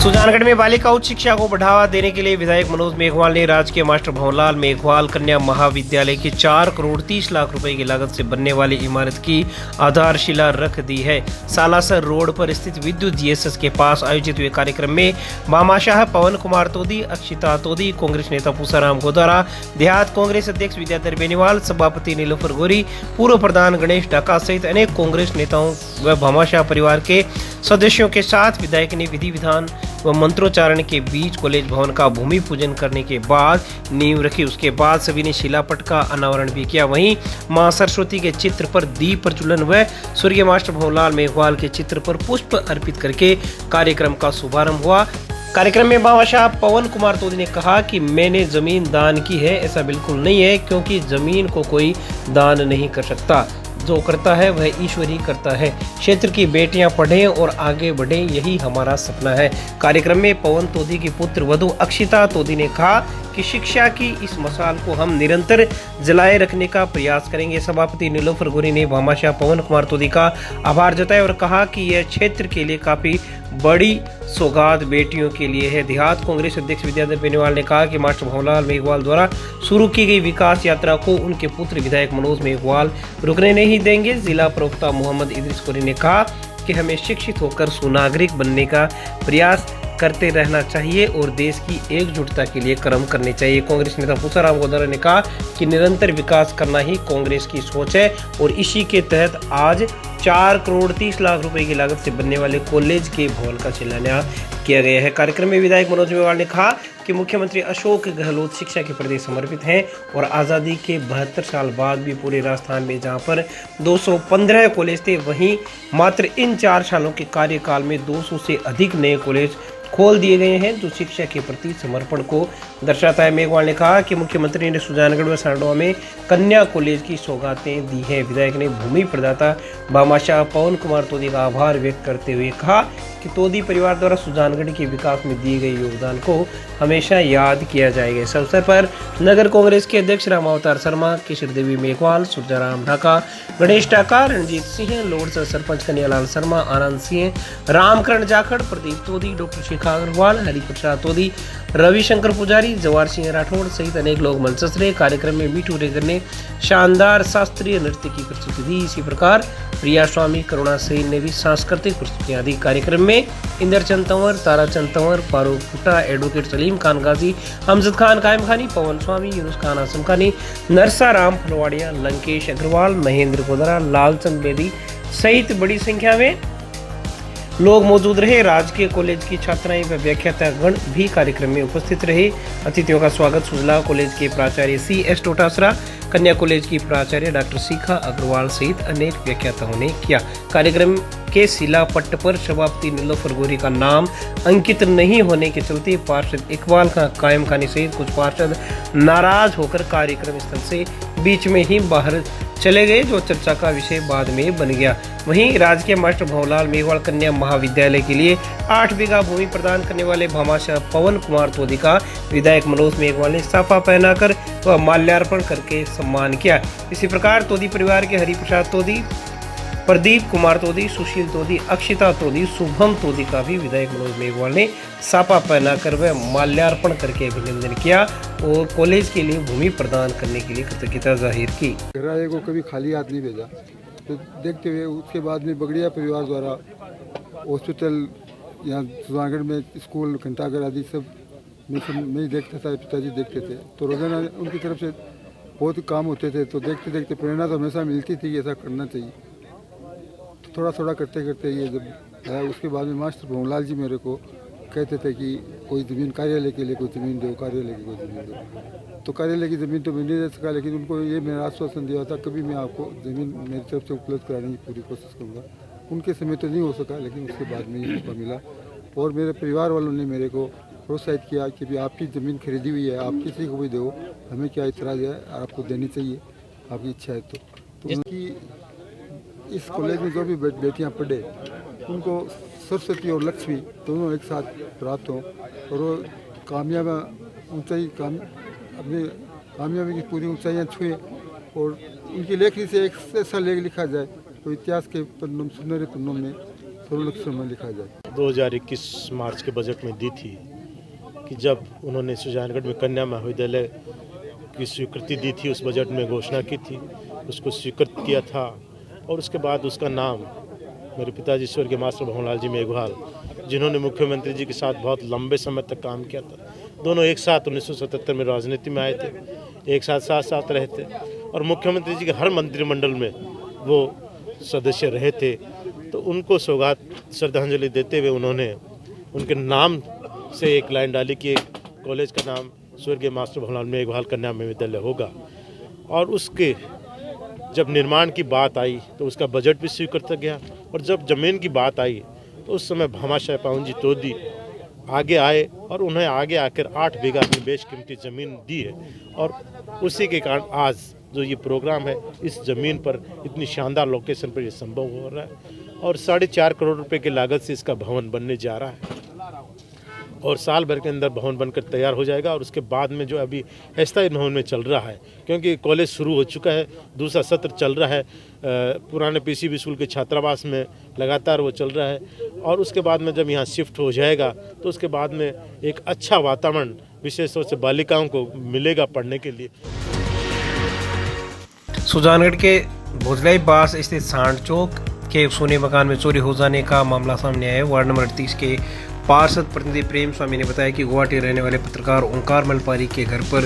सुजानगढ़ में बालिका उच्च शिक्षा को बढ़ावा देने के लिए विधायक मनोज मेघवाल ने राजकीय मास्टर भंवरलाल मेघवाल कन्या महाविद्यालय की 4 करोड़ 30 लाख रुपए की लागत से बनने वाली इमारत की आधारशिला रख दी है। सालासर रोड पर स्थित विद्युत जीएसएस के पास आयोजित हुए कार्यक्रम में भामाशाह पवन कुमार तोदी, अक्षिता तोदी, कांग्रेस नेता पूसाराम गोदारा, देहात कांग्रेस अध्यक्ष विद्याधर बेनीवाल, सभापति नीलोफर गोरी, पूर्व प्रधान गणेश ढाका सहित अनेक कांग्रेस नेताओं व भामाशाह परिवार के सदस्यों के साथ विधायक ने विधि विधान व मंत्रोच्चारण के बीच कॉलेज भवन का भूमि पूजन करने के बाद नींव रखी। उसके बाद सभी ने शिलापट का अनावरण भी किया। वहीं मां सरस्वती के चित्र पर दीप प्रज्वलन व स्वर्गीय मास्टर भंवरलाल मेघवाल के चित्र पर पुष्प अर्पित करके कार्यक्रम का शुभारंभ हुआ। कार्यक्रम में भामाशाह पवन कुमार तोदी ने कहा कि मैंने जमीन दान की है, ऐसा बिल्कुल नहीं है, क्योंकि जमीन को कोई दान नहीं कर सकता। जो करता है वह ईश्वर ही करता है। क्षेत्र की बेटियां पढ़ें और आगे बढ़ें, यही हमारा सपना है। कार्यक्रम में पवन तोदी की पुत्र वधू अक्षिता तोदी ने कहा कि शिक्षा की इस मशाल को हम निरंतर जलाए रखने का प्रयास करेंगे। सभापति नीलोफर गोरी ने भामाशाह पवन कुमार तोदी का आभार जताया और कहा कि यह क्षेत्र के लिए काफी बड़ी सौगात बेटियों के लिए है। देहात कांग्रेस अध्यक्ष विद्याधर बेनीवाल ने कहा कि मास्टर भंवरलाल मेघवाल द्वारा शुरू की गई विकास यात्रा को उनके पुत्र विधायक मनोज मेघवाल रुकने नहीं देंगे। जिला प्रवक्ता मोहम्मद इदरीस कोरी ने कहा कि हमें शिक्षित होकर सुनागरिक बनने का प्रयास करते रहना चाहिए और देश की एकजुटता के लिए कर्म करने चाहिए। कांग्रेस नेता पूसाराम गोदारा ने कहा कि निरंतर विकास करना ही कांग्रेस की सोच है और इसी के तहत आज 4 करोड़ 30 लाख रुपए की लागत से बनने वाले कॉलेज के भवन का शिलान्यास किया गया है। कार्यक्रम में विधायक मनोज मेघवाल ने कहा कि मुख्यमंत्री अशोक गहलोत शिक्षा के प्रति समर्पित हैं और आज़ादी के 72 साल बाद भी पूरे राजस्थान में जहां पर 215 कॉलेज थे, वहीं मात्र इन 4 सालों के कार्यकाल में 200 से अधिक नए कॉलेज खोल दिए गए हैं, जो शिक्षा के प्रति समर्पण को दर्शाता है। मेघवाल ने कहा कि मुख्यमंत्री ने सुजानगढ़ व सांडवा में कन्या कॉलेज की सौगातें दी हैं। विधायक ने भूमि प्रदाता भामाशाह पवन कुमार तोदी का आभार व्यक्त करते हुए कहा कि तोदी परिवार द्वारा सुजानगढ़ के विकास में दिए गए योगदान को हमेशा याद किया जाएगा। इस अवसर पर नगर कांग्रेस के अध्यक्ष रामावतार शर्मा, किशोर देवी मेघवाल, सुरजाराम ढाका, गणेश ढाका, रणजीत सिंह, लोड सरपंच कन्यालाल शर्मा, आनंद सिंह, रामकरण जाखड़, प्रदीप तोदी, डॉक्टर शेखर अग्रवाल, हरिप्रसाद तोदी, रविशंकर पुजारी, जवाहर सिंह राठौड़ सहित अनेक लोग मंचस्थ रहे। कार्यक्रम में मीठू रेगर ने शानदार शास्त्रीय नृत्य की प्रस्तुति दी। इसी प्रकार प्रिया स्वामी, करुणा सेन ने भी सांस्कृतिक प्रस्तुतियां दी। कार्यक्रम में इंदरचंद तंवर, ताराचंद तंवर, फारूक फुटा, एडवोकेट सलीम खान गाजी, हमजद खान कायम खानी, पवन स्वामी, यूनुस खान आसम खानी, नरसा राम फलवाड़िया, लंकेश अग्रवाल, महेंद्र गोदरा, लालचंद बेदी सहित बड़ी संख्या में लोग मौजूद रहे। राजकीय कॉलेज की छात्राएं व व्याख्यातागण भी कार्यक्रम में उपस्थित रहे। अतिथियों का स्वागत सुजला कॉलेज के प्राचार्य CS टोटासरा, कन्या कॉलेज की प्राचार्य डॉक्टर शिखा अग्रवाल सहित अनेक व्याख्याताओं ने किया। कार्यक्रम के शिलापट्ट पर सभापति नीलोफर गोरी का नाम अंकित नहीं होने के चलते पार्षद इकबाल खां कायम खानी सहित कुछ पार्षद नाराज होकर कार्यक्रम स्थल से बीच में ही बाहर चले गए, जो चर्चा का विषय बाद में बन गया। वहीं राजकीय मास्टर भंवरलाल मेघवाल कन्या महाविद्यालय के लिए 8 बीघा भूमि प्रदान करने वाले भामाशाह पवन कुमार तोदी का विधायक मनोज मेघवाल ने साफा पहनाकर व माल्यार्पण करके सम्मान किया। इसी प्रकार तोदी परिवार के हरिप्रसाद तोदी, प्रदीप कुमार तोदी, सुशील तोदी, अक्षिता तोदी, शुभम तोदी का भी विधायक मनोज मेघवाल ने साफा पहनाकर व माल्यार्पण करके अभिनंदन किया और कॉलेज के लिए भूमि प्रदान करने के लिए कृतज्ञता जाहिर की। किराए को कभी खाली हाथ नहीं भेजा, तो देखते हुए उसके बाद में बगड़िया परिवार द्वारा हॉस्पिटल यहाँ सुजानगढ़ में स्कूल, घंटाघर आदि सब मैं ही देखता था, पिताजी देखते थे, तो रोजाना उनकी तरफ से बहुत काम होते थे। तो देखते देखते प्रेरणा तो हमेशा मिलती थी कि ऐसा करना चाहिए। तो थोड़ा थोड़ा करते करते ये जब आया, उसके बाद में मास्टर भंवरलाल जी मेरे को कहते थे कि कोई ज़मीन कार्यालय के लिए कोई ज़मीन दो, कार्यालय की कोई ज़मीन दो। तो कार्यालय की ज़मीन तो मैं नहीं दे सका, लेकिन उनको ये मेरा आश्वासन दिया था कभी मैं आपको ज़मीन मेरी तरफ से उपलब्ध कराने की पूरी कोशिश करूँगा। उनके समय तो नहीं हो सका, लेकिन उसके बाद में ये मौका मिला और मेरे परिवार वालों ने मेरे को प्रोत्साहित किया कि भी आपकी ज़मीन खरीदी हुई है, आप किसी को भी दो, हमें क्या इतराज़ है, आपको देनी चाहिए, आपकी इच्छा है। तो उनकी इस कॉलेज में जो भी बेटियाँ पढ़े उनको सरस्वती और लक्ष्मी दोनों एक साथ प्राप्त हों और वो कामयाब ऊंचाई अपनी कामयाबी की पूरी ऊंचाइयाँ छुए और उनकी लेखनी से एक ऐसा लेख लिखा जाए तो इतिहास के पन्नों, सुनहरे पन्नों में सर्वलक्षण में लिखा जाए। 2021 मार्च के बजट में दी थी कि जब उन्होंने सुजानगढ़ में कन्या महाविद्यालय की स्वीकृति दी थी, उस बजट में घोषणा की थी, उसको स्वीकृत किया था और उसके बाद उसका नाम मेरे पिताजी स्वर्गीय मास्टर भंवरलाल जी मेघवाल, जिन्होंने मुख्यमंत्री जी के साथ बहुत लंबे समय तक काम किया था, दोनों एक साथ 1977 में राजनीति में आए थे, एक साथ साथ रहे थे और मुख्यमंत्री जी के हर मंत्रिमंडल में वो सदस्य रहे थे। तो उनको सौगात श्रद्धांजलि देते हुए उन्होंने उनके नाम से एक लाइन डाली कि कॉलेज का नाम स्वर्गीय मास्टर भंवरलाल मेघवाल कन्या महाविद्यालय होगा। और उसके जब निर्माण की बात आई तो उसका बजट भी स्वीकृत गया और जब जमीन की बात आई तो उस समय भामाशाह पावन जी तोदी आगे आए और उन्हें आगे आकर 8 बीघा अपनी बेशकीमती ज़मीन दी है और उसी के कारण आज जो ये प्रोग्राम है इस ज़मीन पर इतनी शानदार लोकेशन पर ये संभव हो रहा है और 4.5 करोड़ रुपए की लागत से इसका भवन बनने जा रहा है और साल भर के अंदर भवन बनकर तैयार हो जाएगा। और उसके बाद में जो अभी अस्थायी भवन में चल रहा है, क्योंकि कॉलेज शुरू हो चुका है, दूसरा सत्र चल रहा है, पुराने पीसीबी स्कूल के छात्रावास में लगातार वो चल रहा है और उसके बाद में जब यहाँ शिफ्ट हो जाएगा तो उसके बाद में एक अच्छा वातावरण विशेष तौर से बालिकाओं को मिलेगा पढ़ने के लिए। सुजानगढ़ के भोजलाई बास स्थित सांड चौक के सोने मकान में चोरी हो जाने का मामला सामने आया है। वार्ड नंबर 38 के पार्षद प्रतिनिधि प्रेम स्वामी ने बताया कि गुवाहाटी रहने वाले पत्रकार ओंकार मलपारी के घर पर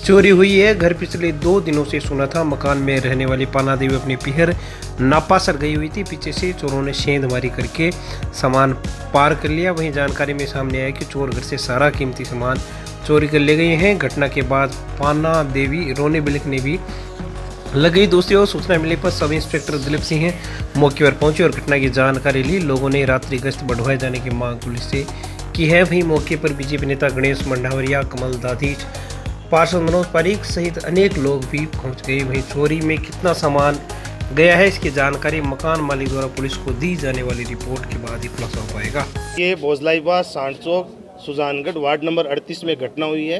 चोरी हुई है। घर पिछले 2 दिनों से सुना था। मकान में रहने वाली पाना देवी अपनी पीहर नापासर गई हुई थी। पीछे से चोरों ने सेंधमारी करके सामान पार कर लिया। वहीं जानकारी में सामने आया कि चोर घर से सारा कीमती सामान चोरी कर ले गए हैं। घटना के बाद पाना देवी रोने बिलखने भी लग गई। दूसरी ओर सूचना मिलने पर सब इंस्पेक्टर दिलीप सिंह मौके पर पहुंचे और घटना की जानकारी ली। लोगों ने रात्रि गश्त बढ़वाए जाने की मांग पुलिस से की है। वहीं मौके पर बीजेपी नेता गणेश मंडावरिया, कमल दाधीच, पार्षद मनोज पारीक सहित अनेक लोग भी पहुंच गए। वहीं चोरी में कितना सामान गया है इसकी जानकारी मकान मालिक द्वारा पुलिस को दी जाने वाली रिपोर्ट के बाद ही खुलासा हो पाएगा। ये भोजलाईबाग सांड चौक सुजानगढ़ वार्ड नंबर 38 में घटना हुई है।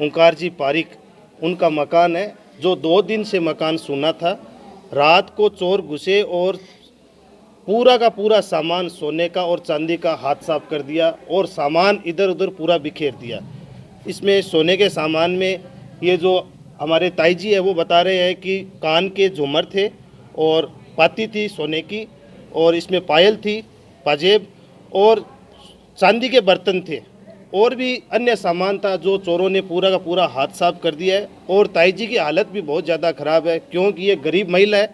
ओंकार जी पारिक उनका मकान है जो 2 दिन से मकान सूना था। रात को चोर घुसे और पूरा का पूरा सामान सोने का और चांदी का हाथ साफ कर दिया और सामान इधर उधर पूरा बिखेर दिया। इसमें सोने के सामान में ये जो हमारे ताई जी है वो बता रहे हैं कि कान के झूमर थे और पाती थी सोने की और इसमें पायल थी, पाजेब और चांदी के बर्तन थे और भी अन्य सामान था जो चोरों ने पूरा का पूरा हाथ साफ कर दिया है। और ताई जी की हालत भी बहुत ज़्यादा ख़राब है क्योंकि ये गरीब महिला है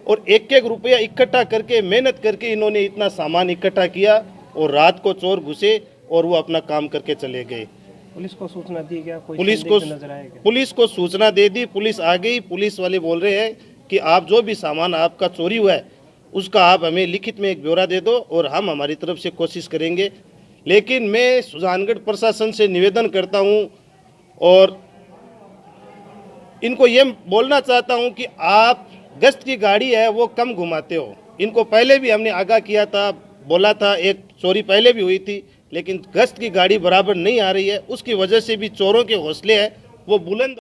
और एक रुपया इकट्ठा करके मेहनत करके इन्होंने इतना सामान इकट्ठा किया और रात को चोर घुसे और वो अपना काम करके चले गए। पुलिस को सूचना दी गया? कोई पुलिस को सूचना दे दी, पुलिस आ गई। पुलिस वाले बोल रहे हैं कि आप जो भी सामान आपका चोरी हुआ है उसका आप हमें लिखित में एक ब्यौरा दे दो और हम हमारी तरफ से कोशिश करेंगे। लेकिन मैं सुजानगढ़ प्रशासन से निवेदन करता हूं और इनको ये बोलना चाहता हूं कि आप गश्त की गाड़ी है वो कम घुमाते हो। इनको पहले भी हमने आगाह किया था, बोला था, एक चोरी पहले भी हुई थी, लेकिन गश्त की गाड़ी बराबर नहीं आ रही है। उसकी वजह से भी चोरों के हौसले हैं वो बुलंद।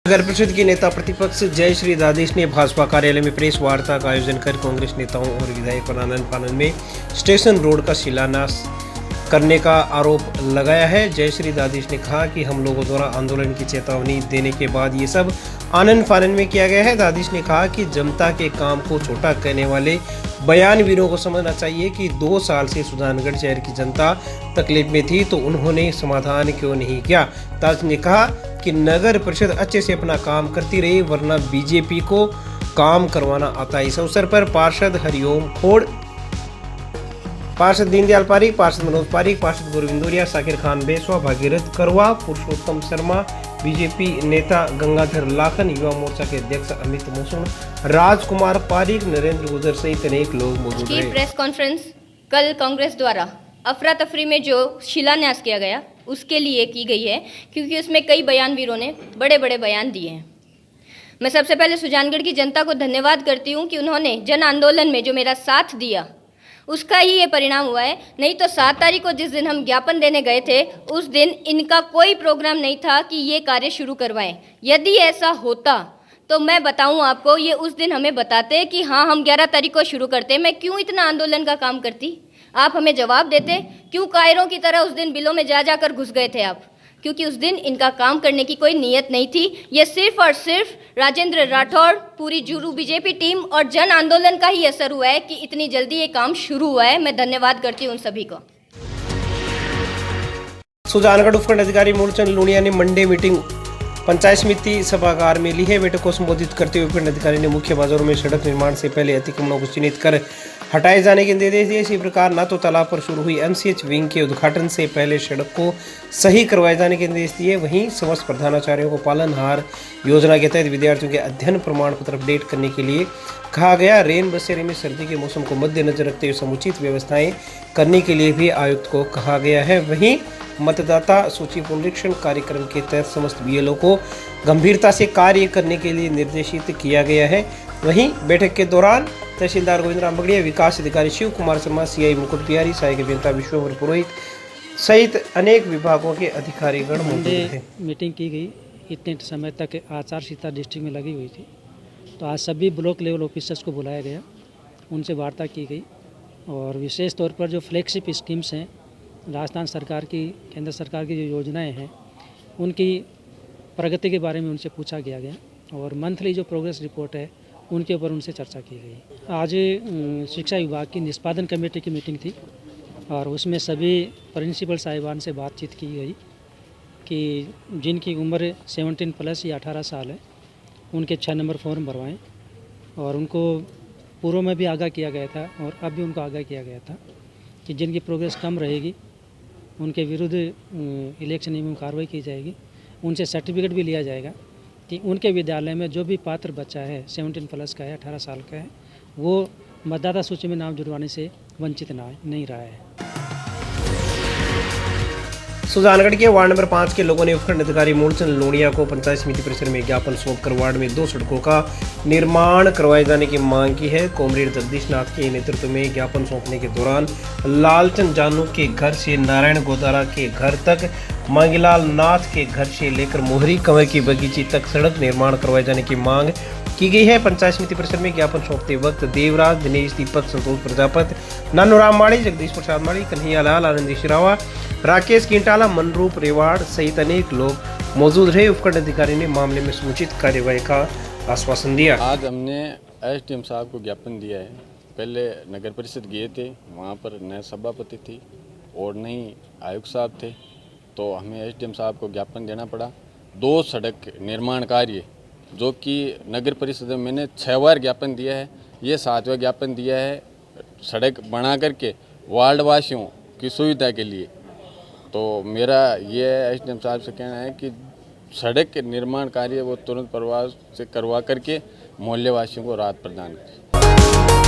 नगर परिषद के नेता प्रतिपक्ष जयश्री दाधीच ने भाजपा कार्यालय में प्रेस वार्ता का आयोजन कर कांग्रेस नेताओं और विधायक पर आनन फानन में स्टेशन रोड का शिलान्यास करने का आरोप लगाया है। जयश्री दाधीच ने कहा कि हम लोगों द्वारा आंदोलन की चेतावनी देने के बाद ये सब आनन फानन में किया गया है। दाधीच ने कहा कि जनता के काम को छोटा कहने वाले बयानवीरों को समझना चाहिए कि 2 साल से सुजानगढ़ शहर की जनता तकलीफ में थी तो उन्होंने समाधान क्यों नहीं किया। दाधीच ने कहा कि नगर परिषद अच्छे से अपना काम करती रही वरना बीजेपी को काम करवाना आता है। इस अवसर पर पार्षद हरिओम खोड़, पार्षद दीनदयाल पारीक, पार्षद मनोज पारीक, पार्षद गोविंदोरिया, साकिर खान बेसवा, भागीरथ करवा, पुरुषोत्तम शर्मा, बीजेपी नेता गंगाधर लाखन, युवा मोर्चा के अध्यक्ष अमित मोसुण, राजकुमार पारीक, नरेंद्र गुजर सहित अनेक लोग मौजूद रहे। प्रेस कॉन्फ्रेंस कल कांग्रेस द्वारा अफरा तफरी में जो शिलान्यास किया गया उसके लिए की गई है क्योंकि उसमें कई बयानवीरों ने बड़े बड़े बयान दिए हैं। मैं सबसे पहले सुजानगढ़ की जनता को धन्यवाद करती हूं कि उन्होंने जन आंदोलन में जो मेरा साथ दिया उसका ही ये परिणाम हुआ है। नहीं तो 7 तारीख को जिस दिन हम ज्ञापन देने गए थे उस दिन इनका कोई प्रोग्राम नहीं था कि ये कार्य शुरू करवाएं। यदि ऐसा होता तो मैं बताऊं आपको, ये उस दिन हमें बताते कि हाँ हम 11 तारीख को शुरू करते, मैं क्यों इतना आंदोलन का काम करती? आप हमें जवाब देते। क्यों कायरों की तरह उस दिन बिलों में जा जाकर घुस गए थे आप? क्योंकि उस दिन इनका काम करने की कोई नीयत नहीं थी। ये सिर्फ और सिर्फ राजेंद्र राठौड़, पूरी जुरू बीजेपी टीम और जन आंदोलन का ही असर हुआ है कि इतनी जल्दी ये काम शुरू हुआ है। मैं धन्यवाद करती हूँ उन सभी को। सुजानगढ़ उपखंड अधिकारी मूलचंद लूणिया ने मंडे मीटिंग पंचायत समिति सभागार में ली है। बैठक को संबोधित करते हुए उपखंड अधिकारी ने मुख्य बाजारों में सड़क निर्माण से पहले अतिक्रमणों को चिन्हित कर हटाए जाने के निर्देश दिए। इसी प्रकार न तो तालाब पर शुरू हुई MCH विंग के उद्घाटन से पहले सड़क को सही करवाए जाने के निर्देश दिए। वहीं समस्त प्रधानाचार्यों को पालनहार योजना के तहत विद्यार्थियों के अध्ययन प्रमाण पत्र अपडेट करने के लिए कहा गया। रेन बसेरे में सर्दी के मौसम को मद्देनजर रखते हुए समुचित व्यवस्थाएं करने के लिए भी आयुक्त को कहा गया है। वहीं मतदाता सूची पुनरीक्षण कार्यक्रम के तहत समस्त BLO को गंभीरता से कार्य करने के लिए निर्देशित किया गया है। वहीं बैठक के दौरान तहसीलदार गोविंद राम बगड़िया, विकास अधिकारी शिव कुमार शर्मा, CI मुकुट बिहारी, सहायक अभियंता विश्वभर पुरोहित सहित अनेक विभागों के अधिकारीगण मौजूद थे। मीटिंग की गई। इतने समय तक आचार संहिता डिस्ट्रिक्ट में लगी हुई थी, तो आज सभी ब्लॉक लेवल ऑफिसर्स को बुलाया गया, उनसे वार्ता की गई और विशेष तौर पर जो फ्लैगशिप स्कीम्स हैं राजस्थान सरकार की, केंद्र सरकार की जो योजनाएं हैं उनकी प्रगति के बारे में उनसे पूछा गया और मंथली जो प्रोग्रेस रिपोर्ट है उनके ऊपर उनसे चर्चा की गई। आज शिक्षा विभाग की निष्पादन कमेटी की मीटिंग थी और उसमें सभी प्रिंसिपल साहिबान से बातचीत की गई कि जिनकी उम्र 17 प्लस या 18 साल है उनके 6 नंबर फॉर्म भरवाएं और उनको पूर्व में भी आगाह किया गया था और अब भी उनको आगाह किया गया था कि जिनकी प्रोग्रेस कम रहेगी उनके विरुद्ध इलेक्शन में कार्रवाई की जाएगी। उनसे सर्टिफिकेट भी लिया जाएगा कि उनके विद्यालय में जो भी पात्र बच्चा है 17 प्लस का है, 18 साल का है, वो मतदाता सूची में नाम जुड़वाने से वंचित नहीं रहा है। सुजानगढ़ के वार्ड नंबर 5 के लोगों ने उपखंड अधिकारी मूलचंद लूणिया को पंचायत समिति परिसर में ज्ञापन सौंपकर वार्ड में 2 सड़कों का निर्माण करवाए जाने की मांग की है। कॉमरेड जगदीश नाथ के नेतृत्व में ज्ञापन सौंपने के दौरान लालचंद जानू के घर से नारायण गोदारा के घर तक, मांगीलाल नाथ के घर से लेकर मोहरी कंवर की बगीची तक सड़क निर्माण करवाए जाने की मांग की गई है। पंचायत समिति परिसर में ज्ञापन सौंपते वक्त देवराज, दिनेश, दीपक, संतोष प्रजापति, नानूराम माड़ी, जगदीश प्रसाद माड़ी, कन्हैया लाल, आनंदी शिरावा, राकेश किंटाला, मनरूप रेवाड़ सहित अनेक लोग मौजूद रहे। उपखंड अधिकारी ने मामले में समुचित कार्यवाही का आश्वासन दिया। आज हमने SDM साहब को ज्ञापन दिया है। पहले नगर परिषद गए थे, वहाँ पर नए सभापति थी और नई आयुक्त साहब थे, तो हमें SDM साहब को ज्ञापन देना पड़ा। 2 सड़क निर्माण कार्य जो कि नगर परिषद में मैंने 6 बार ज्ञापन दिया है, ये 7वां ज्ञापन दिया है सड़क बना करके वार्ड वासियों की सुविधा के लिए। तो मेरा ये SDM साहब से कहना है कि सड़क के निर्माण कार्य वो तुरंत प्रभाव से करवा करके मोहल्ले वासियों को राहत प्रदान करें।